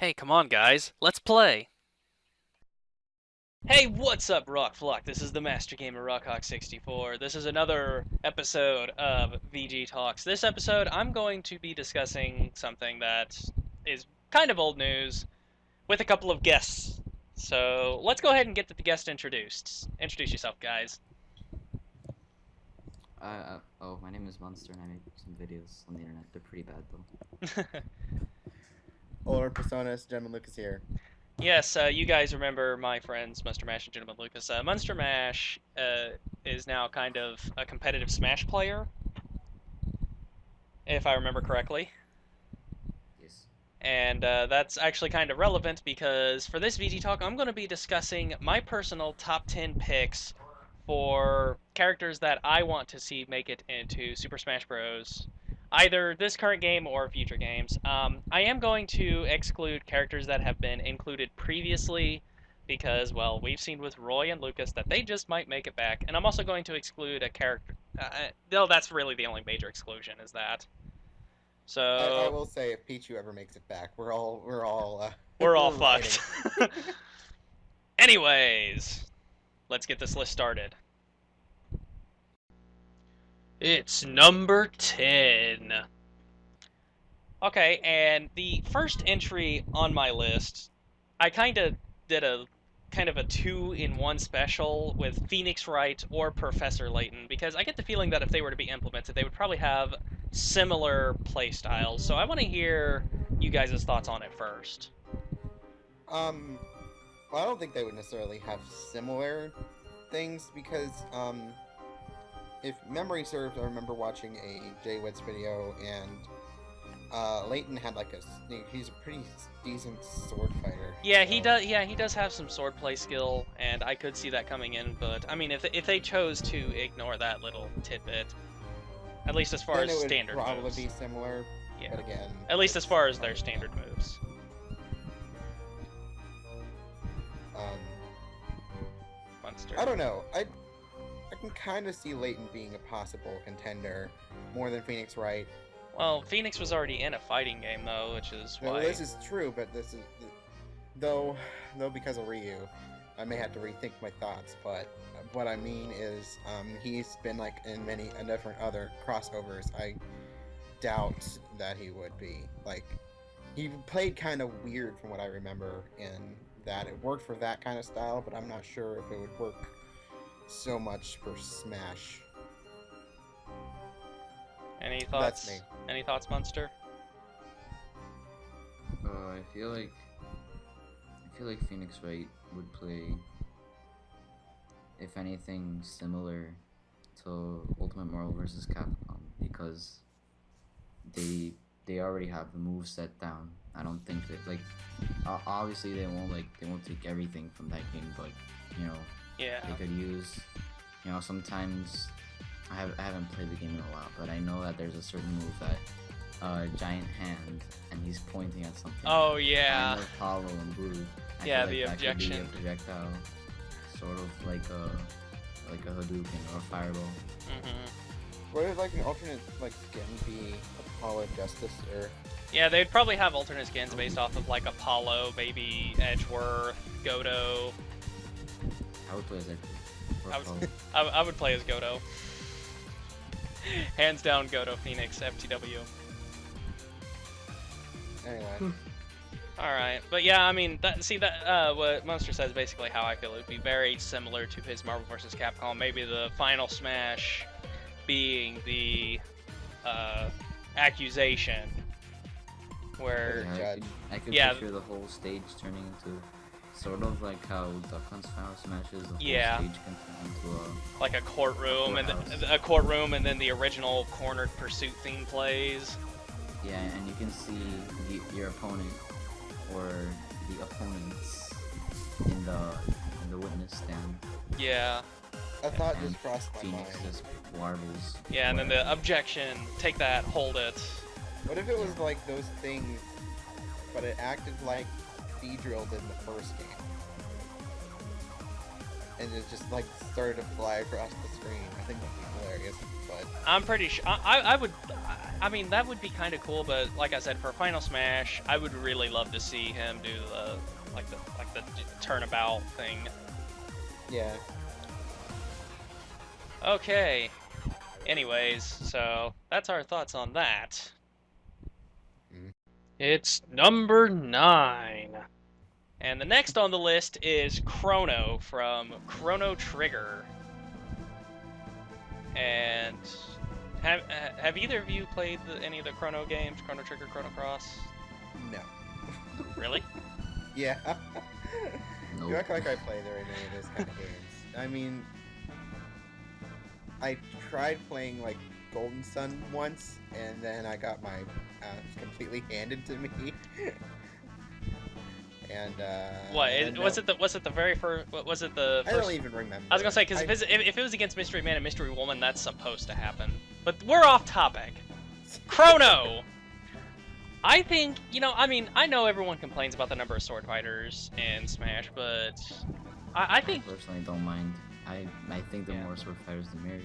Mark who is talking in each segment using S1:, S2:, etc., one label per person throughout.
S1: Hey, come on, guys. Let's play. Hey, what's up, Rawk? This is the Master Gamer Rawk64. This is another episode of VGTalks. This episode, I'm going to be discussing something that is kind of old news with a couple of guests. So let's go ahead and get the guest introduced. Introduce yourself, guys.
S2: My name is Munster and I make some videos on the internet. They're pretty bad though.
S3: Older personas, GentlemanLucas here.
S1: Yes, you guys remember my friends MunsterMash and GentlemanLucas. MunsterMash is now kind of a competitive Smash player, if I remember correctly.
S2: Yes.
S1: And that's actually kind of relevant because for this VG Talk, I'm going to be discussing my personal top 10 picks for characters that I want to see make it into Super Smash Bros. Either this current game or future games. I am going to exclude characters that have been included previously because, well, we've seen with Roy and Lucas that they just might make it back. And I'm also going to exclude a character. No, that's really the only major exclusion, is that.
S3: I
S1: So
S3: will say, if Pichu ever makes it back, we're all
S1: we're all
S3: we're
S1: fucked. Anyways, let's get this list started. It's number 10. Okay, and the first entry on my list, I kind of did a two-in-one special with Phoenix Wright or Professor Layton because I get the feeling that if they were to be implemented, they would probably have similar play styles. So I want to hear you guys' thoughts on it first.
S3: Well, I don't think they would necessarily have similar things because, if memory serves, I remember watching a Jay-Witz video and Leighton had like he's a pretty decent sword fighter.
S1: Yeah, he does. Yeah, he does have some swordplay skill, and I could see that coming in. But I mean, if they chose to ignore that little tidbit, at least as far
S3: then
S1: as
S3: it would
S1: standard
S3: probably
S1: moves,
S3: be similar.
S1: yeah.
S3: But again,
S1: At least as far as their standard moves.
S3: um,
S1: Monster.
S3: I don't know. I can kind of see Leighton being a possible contender more than Phoenix Wright.
S1: Well, Phoenix was already in a fighting game though, which is
S3: Well,
S1: why.
S3: this is true, but this is though because of Ryu, I may have to rethink my thoughts. But what I mean is, he's been like in many different other crossovers. I doubt that he would be like. He played kind of weird from what I remember, in that it worked for that kind of style, but I'm not sure if it would work so much for Smash.
S1: Any thoughts?
S3: That's me.
S1: Any thoughts, Monster?
S2: I feel like Phoenix Wright would play, if anything, similar to Ultimate Marvel vs. Capcom because they already have the move set down. I don't think that obviously they won't take everything from that game, but
S1: Yeah.
S2: they could use sometimes I haven't played the game in a while, but I know that there's a certain move that giant hand and he's pointing at something.
S1: Oh yeah.
S2: Kind of hollow and blue. I
S1: Yeah,
S2: feel
S1: the
S2: that could be
S1: objection.
S2: a projectile, sort of like a Hadouken or a fireball.
S1: Mm-hmm.
S3: What if like an alternate like skin be Apollo Justice or?
S1: Yeah, they'd probably have alternate skins based off of like Apollo, maybe Edgeworth, Godo.
S2: I would play as
S1: I I would play as Godo. Hands down, Godo, Phoenix, FTW.
S3: Anyway.
S1: Alright, but yeah, I mean, what Monster says is basically how I feel. It would be very similar to his Marvel vs. Capcom. Maybe the final Smash being the accusation, where
S2: I could
S1: Yeah.
S2: picture the whole stage turning into sort of like how Duck Hunt's Final Smash is. The whole
S1: Yeah.
S2: stage can turn into
S1: like a courtroom,
S2: courthouse.
S1: and then the original cornered pursuit theme plays.
S2: Yeah, and you can see your opponent or the opponents in the witness stand.
S1: Yeah,
S3: A thought
S2: and
S3: just crossed my
S2: Phoenix
S3: mind.
S2: just warbles.
S1: yeah, and then the objection, take that, hold it.
S3: What if it was like those things, but it acted like Beedrilled in the first game? and it just like started to fly across the screen. I think that'd be hilarious. But
S1: I'm pretty sure I would. I mean, that would be kind of cool, but like I said, for Final Smash, I would really love to see him do the turnabout thing.
S3: yeah,
S1: Okay. Anyways, so that's our thoughts on that.
S3: Mm.
S1: It's number 9. And the next on the list is Chrono from Chrono Trigger. And have either of you played any of the Chrono games? Chrono Trigger, Chrono Cross?
S3: no,
S1: Really?
S3: yeah.
S2: Nope.
S3: You act like I play very many of those kind of games. I mean, I tried playing like Golden Sun once, and then I got my completely handed to me. And
S1: Was it the very first? Was it the
S3: I
S1: first?
S3: don't even remember.
S1: I was gonna say because if it was against Mystery Man and Mystery Woman, that's supposed to happen. But we're off topic. Chrono. I think I mean, I know everyone complains about the number of sword fighters in Smash, but I think
S2: personally don't mind. I think the
S1: Yeah.
S2: more sword fighters, the merrier.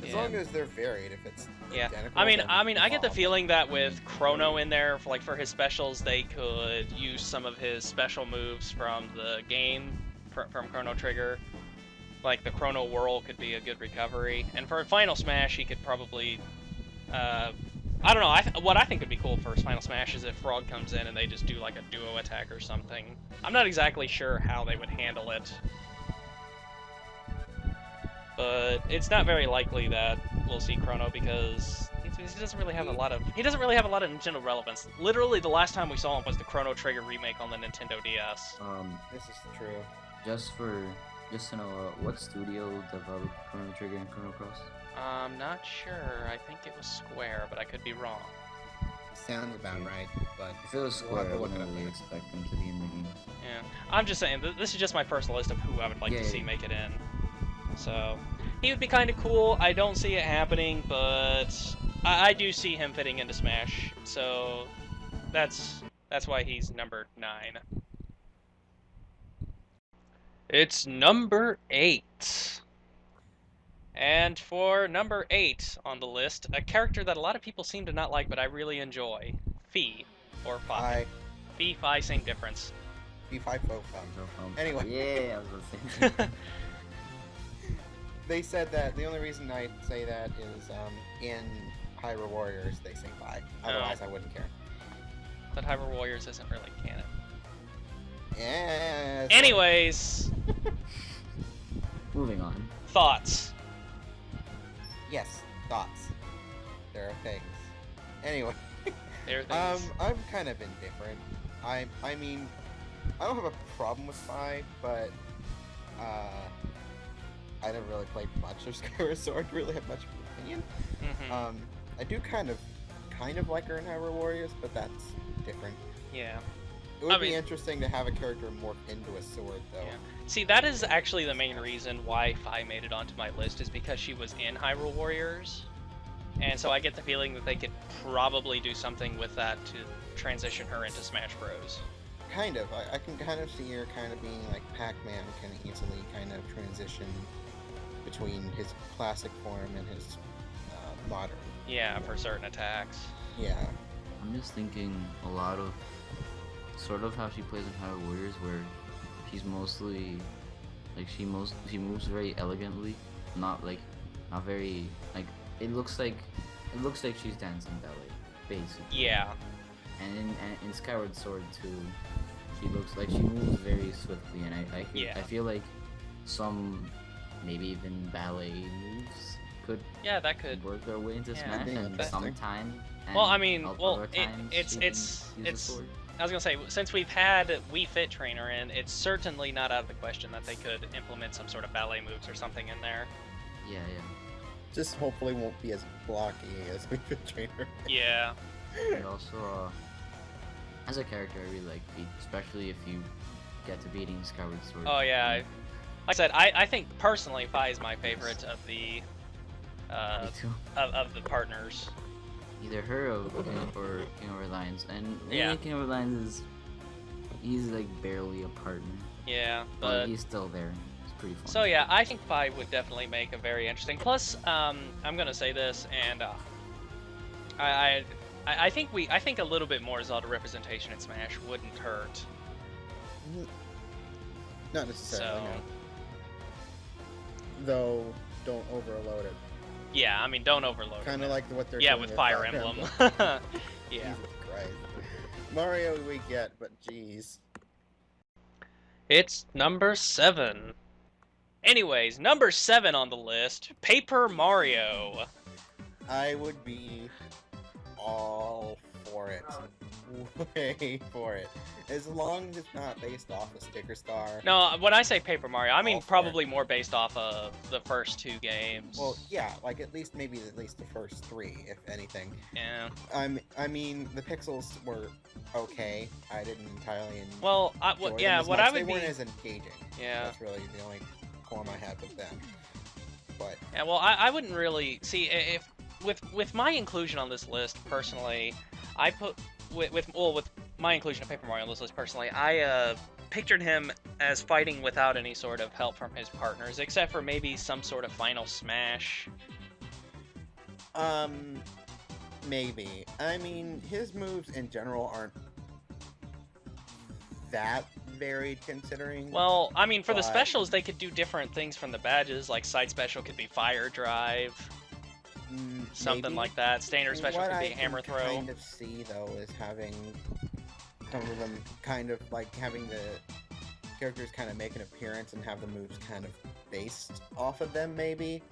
S3: As long as they're varied, if it's
S1: yeah.
S3: identical,
S1: I mean,
S3: then
S1: I get the
S3: fine.
S1: feeling that with Chrono in there, for his specials, they could use some of his special moves from the game, from Chrono Trigger. Like the Chrono Whirl could be a good recovery, and for Final Smash, he could probably, I don't know. What I think would be cool for Final Smash is if Frog comes in and they just do like a duo attack or something. I'm not exactly sure how they would handle it, but it's not very likely that we'll see Chrono because he doesn't really have a lot of Nintendo relevance. Literally, the last time we saw him was the Chrono Trigger remake on the Nintendo DS.
S3: This is true.
S2: Just to know, what studio developed Chrono Trigger and Chrono Cross?
S1: I'm not sure. I think it was Square, but I could be wrong.
S3: Sounds about right, but
S2: If it was
S3: We'll have
S2: Square,
S3: to
S2: I
S3: look it
S2: wouldn't
S3: up
S2: really
S3: later.
S2: expect them to be in the game.
S1: Yeah, I'm just saying. This is just my personal list of who I would like to
S2: Yeah,
S1: see
S2: yeah.
S1: make it in. So he would be kind of cool. I don't see it happening, but I do see him fitting into Smash. So that's why he's number 9. It's number 8. And for number 8 on the list, a character that a lot of people seem to not like, but I really enjoy, Fi, or Fi. Fi, same difference.
S3: B5 Fofum.
S2: So,
S3: Anyway.
S2: Yeah, I was gonna say.
S3: They said that the only reason I say that is in Hyrule Warriors they say bye. Otherwise I wouldn't care.
S1: But Hyrule Warriors isn't really canon.
S3: Yeah.
S1: Anyways,
S2: Moving on.
S1: thoughts.
S3: Yes, thoughts. There are things. Anyway,
S1: There are things.
S3: I'm kind of indifferent. I mean, I don't have a problem with Fi, but I never really played much of Skyward Sword to really have much of an opinion.
S1: Mhm.
S3: I do kind of like her in Hyrule Warriors, but that's different.
S1: Yeah.
S3: It would
S1: I
S3: be
S1: mean-
S3: interesting to have a character morph into a sword, though.
S1: Yeah. See, that is actually the main reason why Fi made it onto my list, is because she was in Hyrule Warriors. And so I get the feeling that they could probably do something with that to transition her into Smash Bros.
S3: Kind of. I can kind of see her kind of being like Pac-Man, can easily kind of transition between his classic form and his modern.
S1: Yeah, for certain attacks.
S3: Yeah.
S2: I'm just thinking a lot of sort of how she plays in Hyrule Warriors, where she's mostly like she moves very elegantly, not very like it looks like she's dancing ballet, basically.
S1: Yeah.
S2: And in Skyward Sword too, she looks like she moves very swiftly, and
S1: Yeah.
S2: I feel like some maybe even ballet moves could
S1: Yeah, that could.
S2: work their way into
S1: Yeah,
S2: Smash,
S3: that'd be
S2: and
S3: interesting.
S2: sometime. And
S1: Well, I mean,
S2: other times
S1: it's
S2: she can
S1: it's
S2: use a
S1: it's.
S2: sword.
S1: I was gonna say, since we've had Wii Fit Trainer in, it's certainly not out of the question that they could implement some sort of ballet moves or something in there.
S2: Yeah.
S3: Just hopefully won't be as blocky as Wii Fit Trainer.
S1: Yeah.
S2: And also, as a character, I really like Pete, especially if you get to beating Skyward Sword.
S1: Oh yeah. Like I said, I think personally, Fi is my favorite of the
S2: Me too.
S1: of the partners.
S2: Either her or King of Lions, and
S1: Yeah.
S2: King of Lions he's like barely a partner,
S1: Yeah,
S2: but
S1: but
S2: he's still there. He's pretty fun.
S1: So yeah, I think 5 would definitely make a very interesting. Plus, I'm gonna say this, and I, I think a little bit more Zelda representation in Smash wouldn't hurt.
S3: Not necessarily,
S1: So
S3: no. Though, don't overload it.
S1: yeah, I mean, don't overload it.
S3: Kind of like what they're
S1: Yeah,
S3: doing
S1: with Fire Emblem. Yeah.
S3: Jesus Christ. Mario we get, but jeez.
S1: It's number 7. Anyways, number 7 on the list, Paper Mario.
S3: I would be all for it. Way for it. As long as it's not based off a Sticker Star.
S1: No, when I say Paper Mario, I mean
S3: All for
S1: probably more based off of the first 2 games.
S3: Well, yeah, like at least the first 3, if anything.
S1: Yeah.
S3: I mean, the pixels were okay. I didn't entirely enjoy
S1: Well,
S3: them
S1: what
S3: as
S1: I
S3: much.
S1: would
S3: They
S1: be.
S3: weren't as engaging.
S1: Yeah.
S3: That's really the only qualm I had with them. But
S1: Yeah, well, I wouldn't really see if with my inclusion on this list personally, I put with my inclusion of Paper Mario on this list personally, I pictured him as fighting without any sort of help from his partners, except for maybe some sort of final smash.
S3: maybe. I mean, his moves in general aren't that varied considering.
S1: Well, I mean, for the
S3: But-
S1: specials, they could do different things from the badges. Like side special could be Fire Drive, something
S3: maybe.
S1: like that. Standard special
S3: What
S1: could be
S3: I
S1: Hammer
S3: can
S1: Throw.
S3: kind of see though is having some of them kind of like having the characters kind of make an appearance and have the moves kind of based off of them, maybe.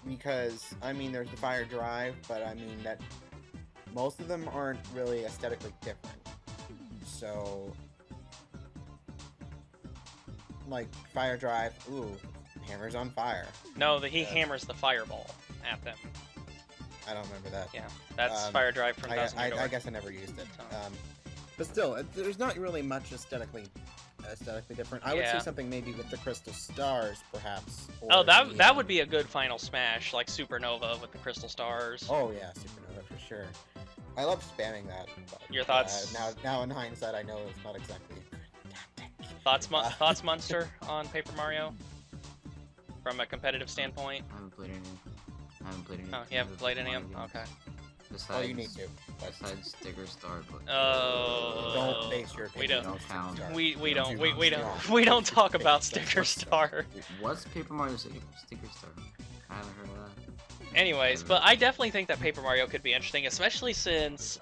S3: Because I mean, there's the Fire Drive, but I mean that most of them aren't really aesthetically different. So, like Fire Drive, ooh, hammers on fire.
S1: No, he
S3: Yeah.
S1: hammers the fireball at them.
S3: I don't remember that.
S1: Yeah, that's
S3: Um,
S1: Fire Drive from
S3: I,
S1: Thousand Year
S3: I
S1: Door.
S3: guess I never used it.
S1: Oh.
S3: But still, there's not really much aesthetically different. I would
S1: Yeah.
S3: say something maybe with the crystal stars, perhaps.
S1: Oh,
S3: or
S1: that
S3: the,
S1: would be a good final smash, like Supernova with the crystal stars.
S3: Oh yeah, Supernova for sure. I love spamming that. But,
S1: Your thoughts?
S3: now in hindsight, I know it's not exactly a good tactic.
S1: Thoughts, Munster, on Paper Mario? From a competitive standpoint?
S2: I haven't played any. I haven't played any.
S1: Oh, you haven't played any of them?
S2: Mario games.
S1: Okay.
S2: Besides,
S3: Well, you need to. But
S2: Besides Sticker Star, but
S1: Oh.
S3: don't base your
S1: We
S3: opinion
S1: don't-
S3: on Sticker
S2: count.
S3: Star.
S1: We don't talk about Sticker Star.
S2: what's Paper Mario Sticker Star? I haven't heard of that.
S1: Anyways, but I definitely think that Paper Mario could be interesting, especially since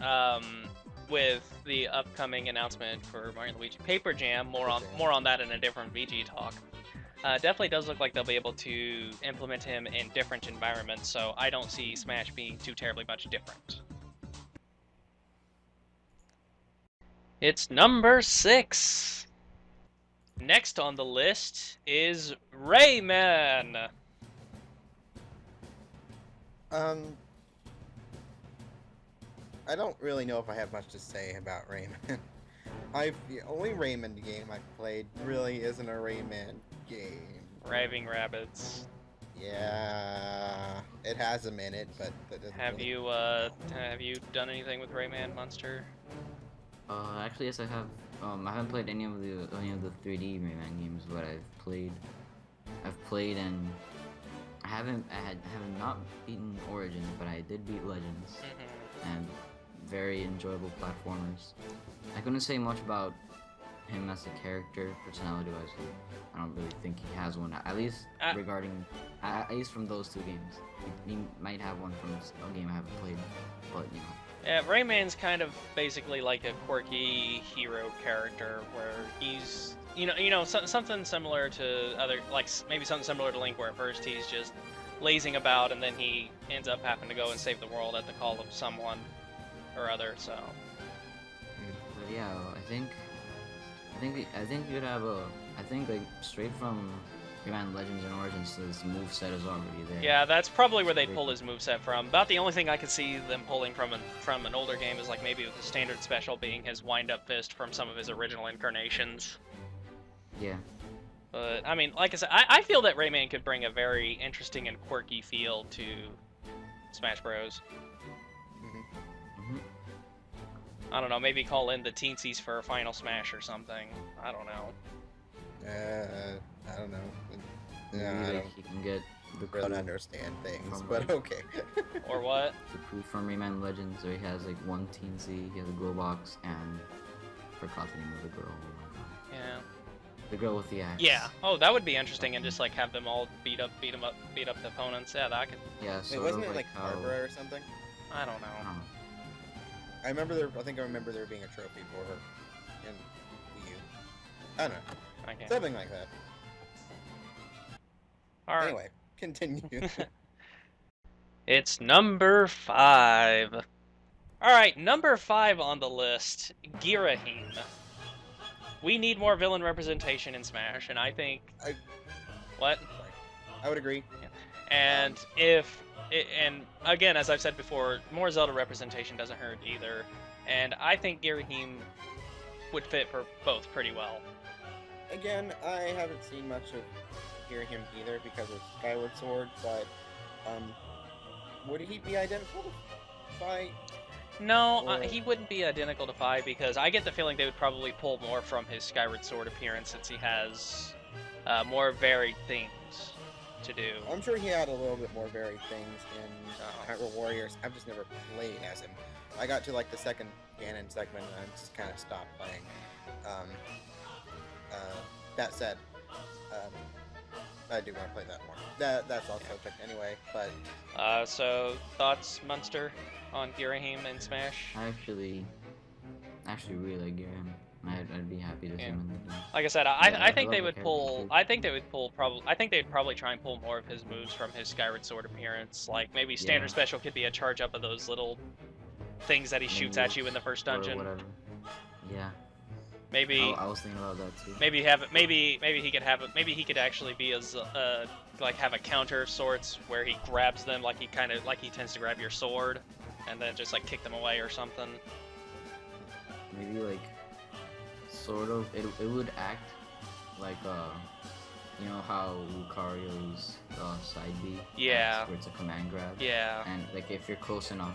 S1: with the upcoming announcement for Mario and Luigi Paper Jam, more on that in a different VG talk. Definitely does look like they'll be able to implement him in different environments, so I don't see Smash being too terribly much different. It's number 6. Next on the list is Rayman.
S3: I don't really know if I have much to say about Rayman. The only Rayman game I've played really isn't a Rayman game.
S1: Raving Rabbits.
S3: Yeah, it has them in it, but that doesn't
S1: Have
S3: really...
S1: have you done anything with Rayman, Munster?
S2: Actually, yes, I have. I haven't played any of the 3D Rayman games, but I've played and I have not beaten Origins, but I did beat Legends, and very enjoyable platformers. I couldn't say much about him as a character, personality-wise. I don't really think he has one. At least from those 2 games. He might have one from a game I haven't played, but you know.
S1: Yeah, Rayman's kind of basically like a quirky hero character where he's, something similar to maybe something similar to Link, where at first he's just lazing about and then he ends up having to go and save the world at the call of someone or other. So.
S2: But yeah, I think you'd have like straight from Rayman Legends and Origins, this moveset is already there.
S1: Yeah, that's probably where they'd pull his moveset from. About the only thing I could see them pulling from an older game is like maybe with the standard special being his wind-up fist from some of his original incarnations.
S2: Yeah.
S1: But, I mean, like I said, I feel that Rayman could bring a very interesting and quirky feel to Smash Bros.
S2: Mm-hmm.
S1: I don't know, maybe call in the Teensies for a Final Smash or something. I don't know.
S3: I don't know.
S2: Maybe
S3: Yeah, I
S2: like
S3: don't
S2: he can get the
S3: really
S2: crew
S3: understand things,
S2: from,
S3: but
S2: like,
S3: okay.
S1: Or what?
S2: the crew from Rayman Legends, where he has like one TNC, he has a glow box, and forgot the name of the girl.
S1: Yeah.
S2: The girl with the axe.
S1: Yeah. Oh, that would be interesting, and just like have them all beat up the opponents. Yeah, that could.
S2: Yeah,
S3: Wait,
S2: sort
S3: wasn't
S2: of
S3: it like
S2: how.
S3: Barbara or something?
S1: I don't know.
S2: I don't know.
S3: I remember there. I think I remember there being a trophy for her in Wii U. I don't know,
S1: Okay.
S3: something like that.
S1: All right.
S3: Anyway, continue.
S1: It's number 5. All right, number 5 on the list, Girahim. We need more villain representation in Smash, and I think.
S3: I-
S1: What?
S3: Sorry. I would agree.
S1: And and again, as I've said before, more Zelda representation doesn't hurt either. And I think Girahim would fit for both pretty well.
S3: Again, I haven't seen much of him either because of Skyward Sword, but would he be identical to Fi?
S1: No,
S3: Or-
S1: he wouldn't be identical to Fi because I get the feeling they would probably pull more from his Skyward Sword appearance since he has more varied things to do.
S3: I'm sure he had a little bit more varied things in
S1: Oh.
S3: Hyrule Warriors. I've just never played as him. I got to like the second Ganon segment and I just kind of stopped playing. That said, I do want to play that more. That's also picked anyway, but
S1: So thoughts, Munster, on Girahim and Smash?
S2: I actually really like Graham. I'd be happy to see him in the game.
S1: Like I said,
S2: Yeah,
S1: I
S2: I
S1: think they
S2: love
S1: would
S2: the
S1: pull.
S2: character too.
S1: I think they would pull probably. I think they'd probably try and pull more of his moves from his Skyward Sword appearance. Like maybe standard
S2: Yeah.
S1: special could be a charge up of those little things that he shoots at you in the first
S2: Or
S1: dungeon.
S2: whatever. Yeah.
S1: Maybe
S2: I was thinking about that too.
S1: maybe have it. Maybe he could have it. Maybe he could actually be as like have a counter of sorts where he grabs them like he tends to grab your sword, and then just like kick them away or something.
S2: Maybe like sort of it would act like you know how Lucario's side B
S1: Yeah.
S2: acts, where it's a command grab.
S1: Yeah.
S2: And like if you're close enough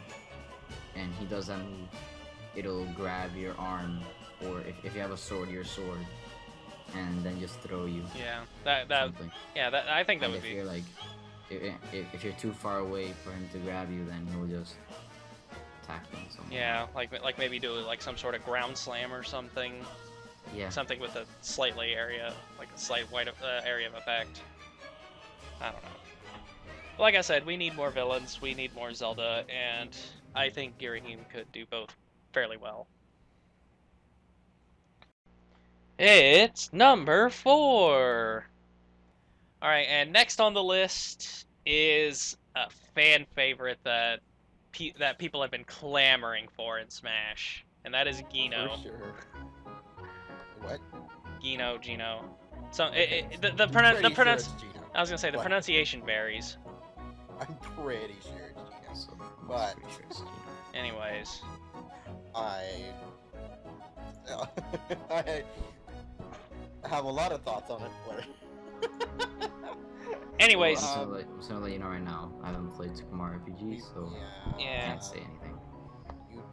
S2: and he does that move, it'll grab your arm, or if you have a sword, your sword, and then just throw you.
S1: Yeah. That
S2: Something.
S1: yeah. That I think that
S2: And
S1: would
S2: if
S1: be.
S2: you're like if you're too far away for him to grab you, then he'll just attack you.
S1: Yeah, like maybe do like some sort of ground slam or something.
S2: Yeah.
S1: Something with a slightly area, like a slight white area of effect. I don't know. Like I said, we need more villains, we need more Zelda, and I think Girahim could do both fairly well. It's number 4. All right, and next on the list is a fan favorite that people have been clamoring for in Smash, and that is Gino.
S3: for sure. What?
S1: Gino. So
S3: Okay.
S1: the
S3: I'm
S1: pronoun
S3: pretty
S1: the
S3: sure
S1: pronounce
S3: it's Gino.
S1: I was gonna say the
S3: What?
S1: pronunciation varies.
S3: I'm pretty sure it's Gino.
S2: So, I'm
S3: But-
S2: pretty sure it's Gino.
S1: Anyways,
S3: I I have a lot of thoughts on it, but
S1: anyways,
S2: I'm just gonna let you know right now. I haven't played Super Mario RPG, so I
S1: Yeah.
S2: can't say anything.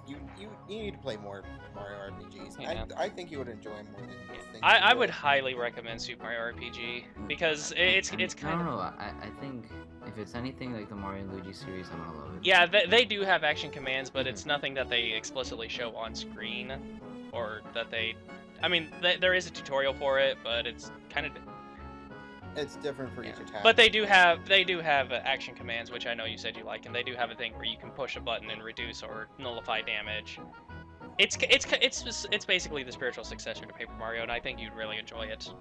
S3: You need to play more Mario RPGs.
S1: Yeah.
S3: I think you would enjoy more than you think.
S1: I
S3: you
S1: would highly recommend Super Mario RPG because it's
S2: I
S1: kind
S2: don't
S1: of
S2: know. I think if it's anything like the Mario and Luigi series, I'm gonna love it.
S1: yeah they do have action commands, but it's nothing that they explicitly show on screen, or that they. I mean, there is a tutorial for it, but it's kind of.
S3: It's different for each attack.
S1: But they do have action commands, which I know you said you like, and they do have a thing where you can push a button and reduce or nullify damage. It's basically the spiritual successor to Paper Mario, and I think you'd really enjoy it.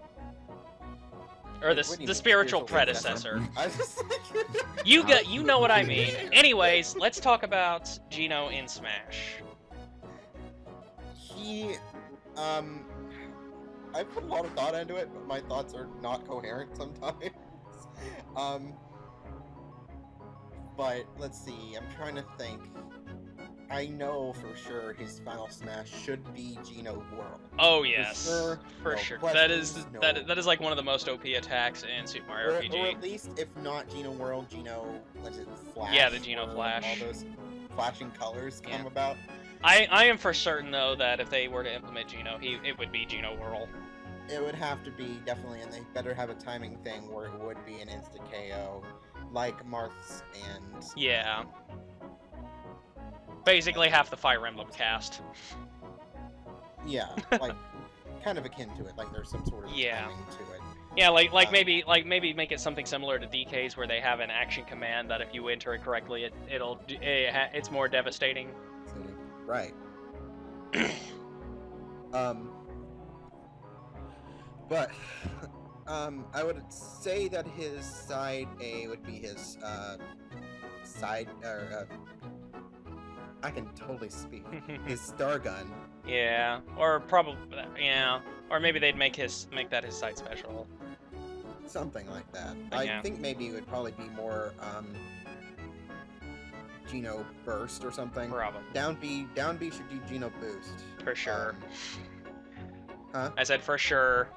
S1: Or
S3: What
S1: the
S3: do you
S1: the
S3: mean,
S1: spiritual
S3: spiritual
S1: predecessor.
S3: I was like,
S1: You know what I mean. Anyways, let's talk about Gino in Smash.
S3: he, I put a lot of thought into it, but my thoughts are not coherent sometimes. But let's see. I'm trying to think. I know for sure his final smash should be Geno World.
S1: Oh yes,
S3: sure,
S1: for
S3: no
S1: sure.
S3: questions, no-
S1: That is like one of the most OP attacks in Super Mario
S3: Or
S1: RPG.
S3: at least, if not Geno World, Geno, what is it, Flash?
S1: Yeah, the Geno
S3: where
S1: Flash.
S3: All those flashing colors come
S1: Yeah.
S3: about.
S1: I am for certain though that if they were to implement Geno, it would be Geno Whirl.
S3: it would have to be definitely, and they better have a timing thing where it would be an instant KO, like Marth's and
S1: Yeah. Basically half the Fire Emblem cast.
S3: yeah, like kind of akin to it. Like there's some sort of
S1: Yeah.
S3: timing to it.
S1: Yeah, maybe make it something similar to DK's where they have an action command that if you enter it correctly, it's more devastating.
S3: Right. But I would say that his side A would be his side or I can totally speak. His star gun.
S1: Yeah, or probably or maybe they'd make that his side special.
S3: Something like that.
S1: But yeah.
S3: I think maybe it would probably be more Geno Burst or something.
S1: Probably.
S3: Down B should do Geno Boost.
S1: For sure.
S3: Huh?
S1: I said for sure.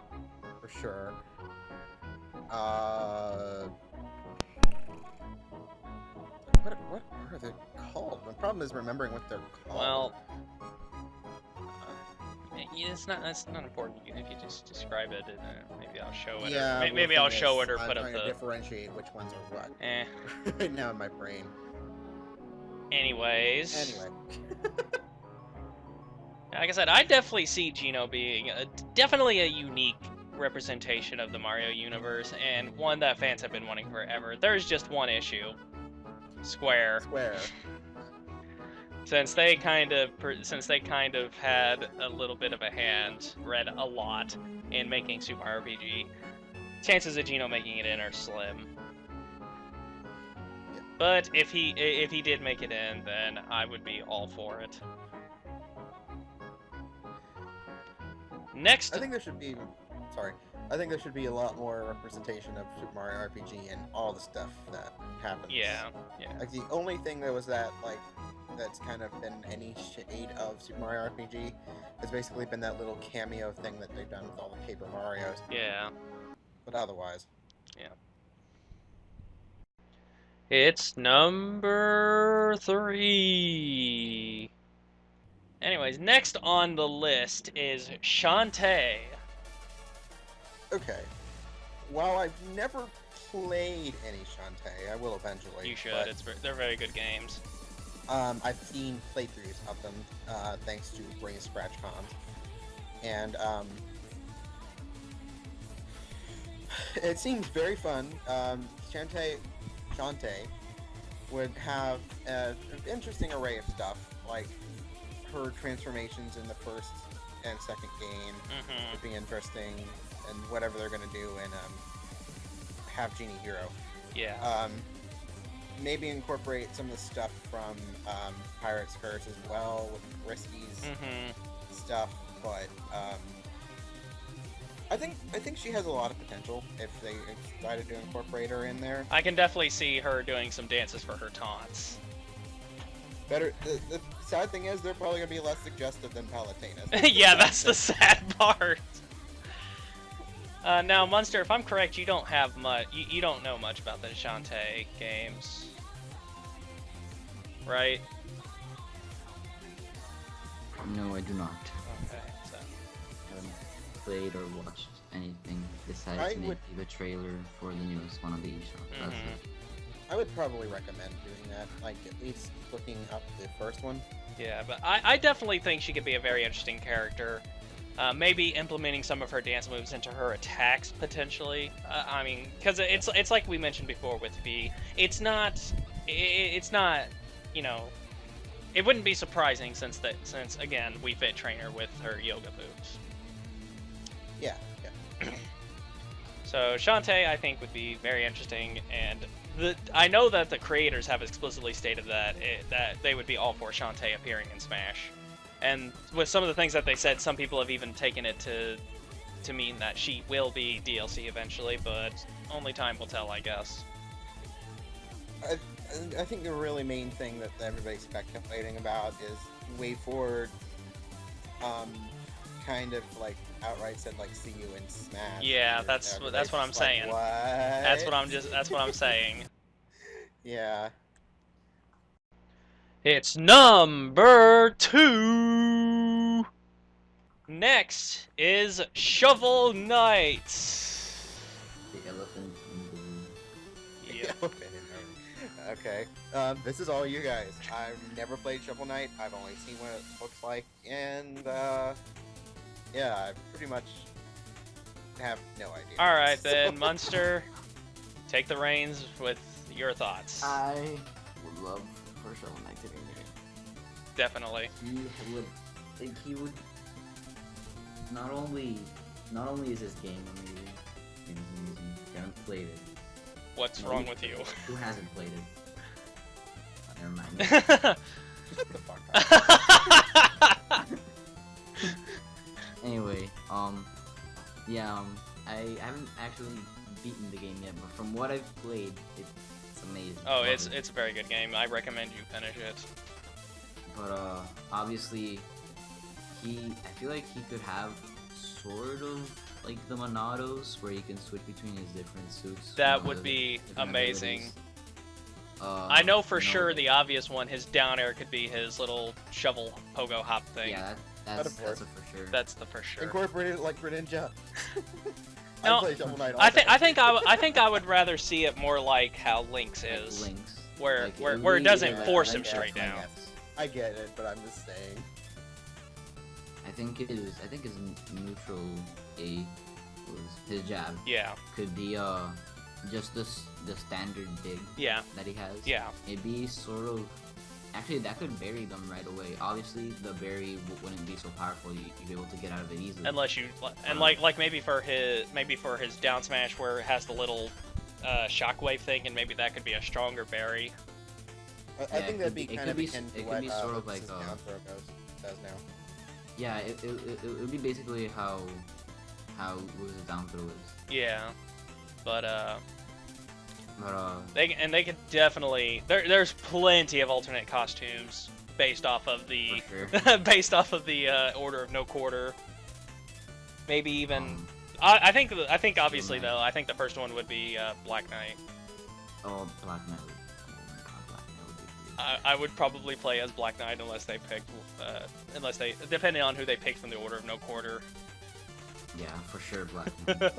S3: For sure. What are they called? The problem is remembering what they're called.
S1: Well, it's not important if you just describe it. Maybe I'll show it.
S3: Yeah.
S1: Or, maybe I'll show it or
S3: I'm
S1: put up
S3: trying
S1: the.
S3: to differentiate which ones are what.
S1: Eh.
S3: Right now in my brain.
S1: Anyways.
S3: Anyway.
S1: Like I said, I definitely see Geno being definitely a unique representation of the Mario universe, and one that fans have been wanting forever. There's just one issue. Square. Since they kind of had a little bit of a hand, read a lot in making Super Mario RPG, chances of Geno making it in are slim.
S3: Yeah.
S1: But if he did make it in, then I would be all for it. Next,
S3: I think there should be. Sorry. I think there should be a lot more representation of Super Mario RPG and all the stuff that happens.
S1: Yeah.
S3: Like the only thing that was that like that's kind of been any shade of Super Mario RPG has basically been that little cameo thing that they've done with all the Paper Marios.
S1: Yeah.
S3: But otherwise.
S1: Yeah. It's number 3. Anyways, next on the list is Shantae.
S3: Okay. While I've never played any Shantae, I will eventually.
S1: You should.
S3: But,
S1: They're very good games.
S3: I've seen playthroughs of them, thanks to Brain Scratch Cons, and it seems very fun. Shantae would have an interesting array of stuff, like her transformations in the first and second game would be interesting, and whatever they're gonna do in Have Genie Hero.
S1: Yeah.
S3: Maybe incorporate some of the stuff from Pirate's Curse as well with Risky's stuff, but I think she has a lot of potential if they decided to incorporate her in there.
S1: I can definitely see her doing some dances for her taunts.
S3: Better. The sad thing is they're probably gonna be less suggestive than Palutena.
S1: Yeah, that's the sad part. Now, Munster, if I'm correct, you don't have much. You don't know much about the Shantae games, right?
S2: No, I do not.
S1: Okay, so.
S2: I haven't played or watched anything besides maybe the trailer for the newest one of the eShop. That's it.
S3: I would probably recommend doing that, like at least looking up the first one.
S1: Yeah, but I definitely think she could be a very interesting character. Maybe implementing some of her dance moves into her attacks potentially. I mean, because it's like we mentioned before with V. It's not, you know, it wouldn't be surprising since again we fit trainer with her yoga moves.
S3: Yeah.
S1: So Shantae, I think, would be very interesting, and I know that the creators have explicitly stated that they would be all for Shantae appearing in Smash. And with some of the things that they said, some people have even taken it to mean that she will be DLC eventually, but only time will tell, I guess.
S3: I think the really main thing that everybody's speculating about is Way Forward kind of like outright said like see you in Smash.
S1: Yeah, that's what I'm saying.
S3: What?
S1: That's what I'm saying.
S3: Yeah.
S1: It's number 2. Next is Shovel Knight.
S2: The elephant in the room.
S1: Yep.
S3: Elephant in there. Okay. This is all you guys. I've never played Shovel Knight. I've only seen what it looks like, and yeah, I pretty much have no idea.
S1: All right,
S3: So-
S1: then, Munster, take the reins with your thoughts.
S2: I would love for Shovel Knight to be made.
S1: Definitely.
S2: He would not only is this game amazing, it's amazing. If you haven't played it.
S1: What's
S2: No,
S1: wrong with you?
S2: Who hasn't played it? Never mind.
S3: Shut the fuck up.
S2: Anyway, yeah, I haven't actually beaten the game yet, but from what I've played, it's amazing.
S1: Oh,
S2: Love
S1: it's
S2: it.
S1: a very good game. I recommend you finish it.
S2: But obviously, I feel like he could have sort of like the Monados, where he can switch between his different suits.
S1: That
S2: and
S1: would
S2: the
S1: be
S2: different
S1: amazing.
S2: abilities.
S1: I know for
S2: you
S1: sure the obvious one, his down air could be his little shovel pogo hop thing.
S2: Yeah, that's
S3: That'd
S2: a for sure.
S1: That's the for sure.
S3: Incorporate it like Greninja.
S1: No,
S3: I play Shovel Knight all
S1: I
S3: day.
S1: think I would rather see it more like how Link's
S2: Like
S1: is,
S2: Links.
S1: where
S2: Like,
S1: where
S2: would
S1: where it
S2: be
S1: doesn't
S2: either
S1: force
S2: like
S1: him
S2: that,
S1: straight
S2: like
S1: down.
S2: that.
S3: I get it, but I'm just saying.
S2: I think his neutral A was his jab
S1: Yeah,
S2: could be just the standard dig
S1: yeah,
S2: that he has.
S1: yeah.
S2: It'd be sort of actually that could bury them right away. Obviously, the bury wouldn't be so powerful. You'd be able to get out of it easily.
S1: Unless you and like maybe for his down smash where it has the little shockwave thing, and maybe that could be a stronger berry.
S3: I
S2: Yeah,
S3: think
S2: it
S3: that'd be
S2: could be- it
S3: kind of
S2: could be-
S3: akin to
S2: it could
S3: what
S2: be sort of
S3: Lucas's
S2: like,
S3: down throw does now.
S2: Yeah, it would be basically how Los's down throw is.
S1: Yeah, but
S2: But
S1: they could definitely there's plenty of alternate costumes based off of the
S2: for sure.
S1: based off of the Order of No Quarter. Maybe even
S2: Um,
S1: I think obviously
S2: Knight.
S1: though I think the first one would be Black Knight.
S2: oh, Black Knight. Oh my god, Black Knight would be great.
S1: I would probably play as Black Knight unless they picked depending on who they picked from the Order of No Quarter.
S2: Yeah, for sure, Black Knight.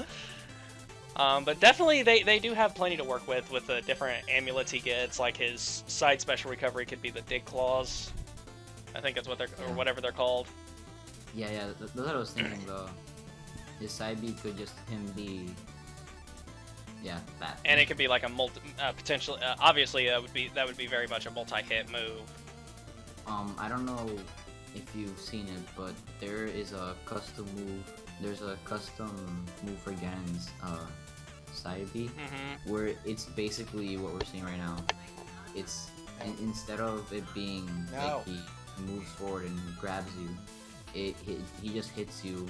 S1: But definitely they do have plenty to work with the different amulets he gets. Like his side special recovery could be the dig claws. I think that's what they're or whatever they're called.
S2: Yeah, that's what I was thinking though. His side B could just him be. Yeah, that.
S1: And it could be like a potential. Obviously, that would be very much a multi-hit move.
S2: I don't know if you've seen it, but there is a custom move. There's a custom move for Ganon's side B,
S1: Mm-hmm.
S2: where it's basically what we're seeing right now. It's instead of it being
S3: No.
S2: like he moves forward and grabs you, he just hits you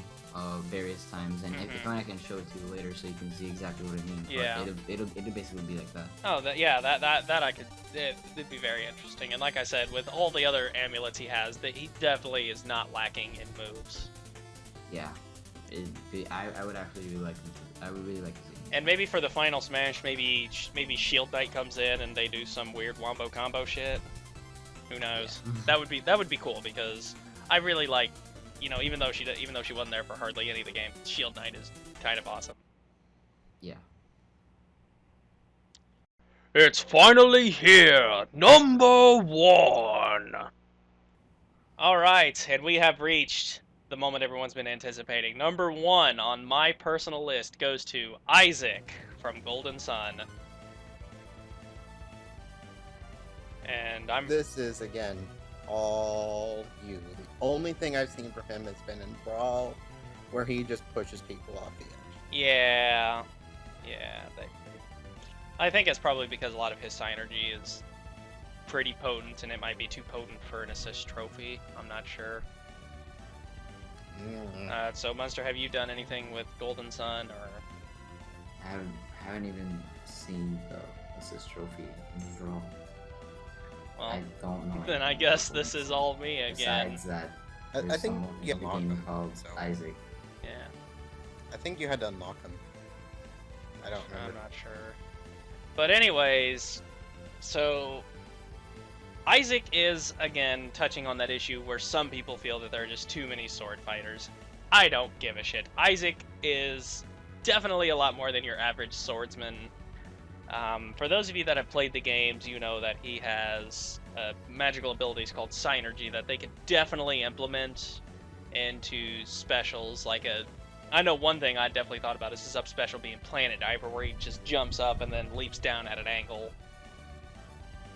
S2: various times, and if
S1: Mhm.
S2: I can show it to you later so you can see exactly what I mean.
S1: Yeah.
S2: But it'll basically be like that.
S1: Oh, that I could. It'd be very interesting. And like I said, with all the other amulets he has, that he definitely is not lacking in moves.
S2: Yeah. I would actually really like I would really like to see.
S1: And maybe for the final smash, maybe Shield Knight comes in and they do some weird wombo combo shit. Who knows?
S2: Yeah.
S1: That would be cool because I really like, even though she wasn't there for hardly any of the game, Shield Knight is kind of awesome.
S2: Yeah.
S1: It's finally here, number 1. All right, and we have reached the moment everyone's been anticipating. Number 1 on my personal list goes to Isaac from Golden Sun. And
S3: This is again all you. The only thing I've seen from him has been in Brawl, where he just pushes people off the edge.
S1: yeah. I think it's probably because a lot of his synergy is pretty potent, and it might be too potent for an assist trophy. I'm not sure. So, Munster, have you done anything with Golden Sun, or?
S2: I haven't even seen the assist trophy in Draw.
S1: Well,
S2: I don't know.
S1: then I guess this is all me again.
S2: Besides that,
S3: I
S2: there's
S3: think
S2: someone
S3: you
S2: in the
S3: unlocked
S2: game
S3: them,
S2: called
S3: so-
S2: Isaac.
S1: Yeah,
S3: I think you had to unlock him. I don't
S1: I'm
S3: remember.
S1: not sure. But anyways, so Isaac is again touching on that issue where some people feel that there are just too many sword fighters. I don't give a shit. Isaac is definitely a lot more than your average swordsman. For those of you that have played the games, you know that he has magical abilities called Synergy that they can definitely implement into specials. I know one thing I definitely thought about is his up special being Planet Diver, where he just jumps up and then leaps down at an angle.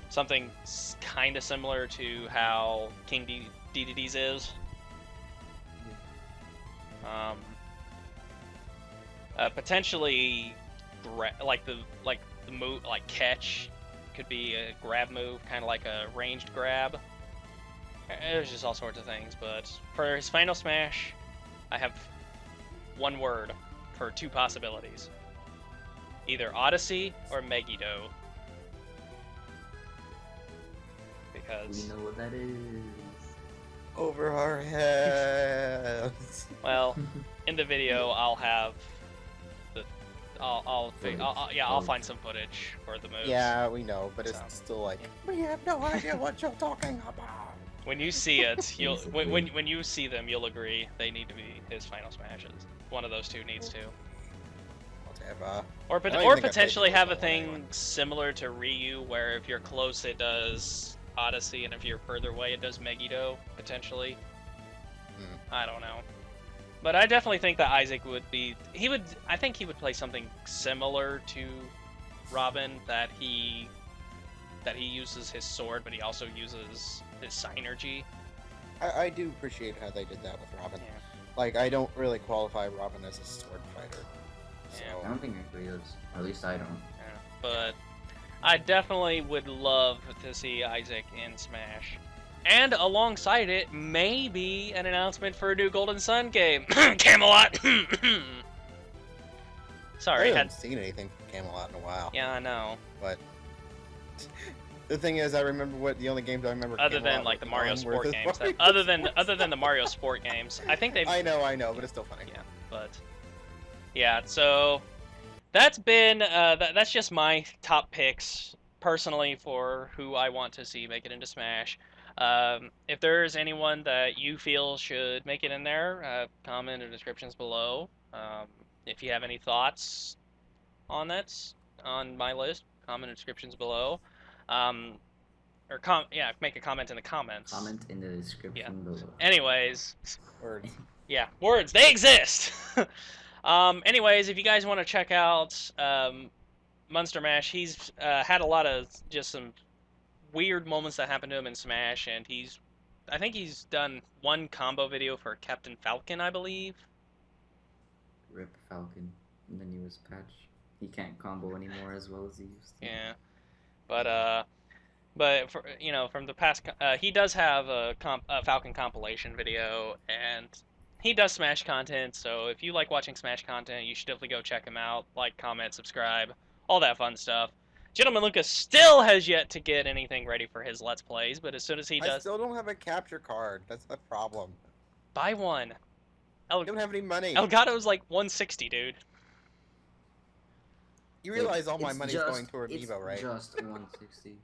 S1: Something kind of similar to how King DDD's is. Potentially, the move, like catch, could be a grab move, kind of like a ranged grab. There's just all sorts of things, but for his final smash, I have one word for two possibilities. Either Odyssey or Megiddo. Because,
S2: We know what that is.
S3: Over our heads.
S1: well, in the video I'll have the I'll find some footage for the moves.
S3: Yeah, we know, but it's
S1: So,
S3: still like we have no idea what you're talking about.
S1: When you see it, you'll
S2: Basically.
S1: when you see them, you'll agree they need to be his final smashes. One of those two needs to.
S3: Whatever.
S1: Or
S3: I don't even
S1: or
S3: think I played
S1: potentially
S3: the
S1: have a
S3: original
S1: thing
S3: anyway.
S1: similar to Ryu, where if you're close it does Odyssey, and if you're further away it does Megiddo, potentially. I don't know. But I definitely think that Isaac I think he would play something similar to Robin, that he uses his sword, but he also uses his Synergy.
S3: I do appreciate how they did that with Robin.
S1: Yeah.
S3: Like, I don't really qualify Robin as a sword fighter. So,
S1: Yeah.
S2: I don't think anybody does. Or at least I don't.
S1: Yeah, but I definitely would love to see Isaac in Smash. And alongside it, maybe an announcement for a new Golden Sun game. Camelot!
S3: I
S1: Sorry,
S3: haven't seen anything from Camelot in a while.
S1: Yeah, I know.
S3: But the thing is, I remember the only games I remember.
S1: Other
S3: Camelot
S1: than like the
S3: working
S1: Mario
S3: on were
S1: Sport
S3: the
S1: games.
S3: Mario
S1: Other than the Mario Sport games. I think they've
S3: I know, but it's still funny.
S1: Yeah, but yeah, so that's been that's just my top picks personally for who I want to see make it into Smash. If there's anyone that you feel should make it in there, comment in the descriptions below. If you have any thoughts on that, on my list, comment in the descriptions below. Um, make a comment in the comments.
S2: Comment in the description below.
S1: Anyways,
S3: Words.
S1: yeah, words, they exist! Anyways, if you guys want to check out MunsterMash, he's had a lot of just some weird moments that happened to him in Smash, and I think he's done one combo video for Captain Falcon, I believe.
S2: Rip Falcon in the newest patch. He can't combo anymore as well as he used to.
S1: Yeah, but for, from the past, he does have a Falcon compilation video, and he does Smash content. So if you like watching Smash content, you should definitely go check him out. Like, comment, subscribe, all that fun stuff. Gentleman Lucas still has yet to get anything ready for his Let's Plays, but as soon as he
S3: I
S1: does,
S3: still don't have a capture card. That's the problem.
S1: buy one.
S3: I don't have any money.
S1: Elgato's like 160, dude.
S3: You realize all my
S2: It's
S3: money's
S2: just-
S3: going toward
S2: it's
S3: Evo, right?
S2: Just 160.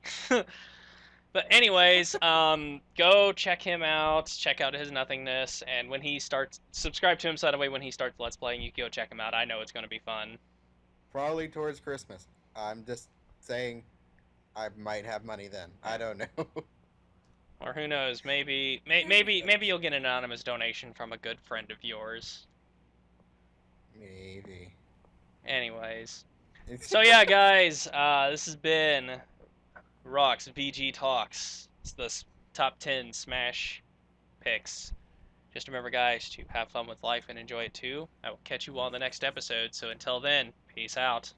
S1: But anyways, go check him out. Check out his nothingness, and when he starts, subscribe to him so that way when he starts Let's Playing, you can go check him out. I know it's going to be fun.
S3: Probably towards Christmas. I'm just saying, I might have money then. I don't know.
S1: Or who knows? Maybe you'll get an anonymous donation from a good friend of yours.
S3: Maybe.
S1: Anyways, so yeah, guys, this has been Rawk's VGTalks. It's the top 10 Smash picks. Just remember, guys, to have fun with life and enjoy it too. I will catch you all in the next episode. So until then, peace out.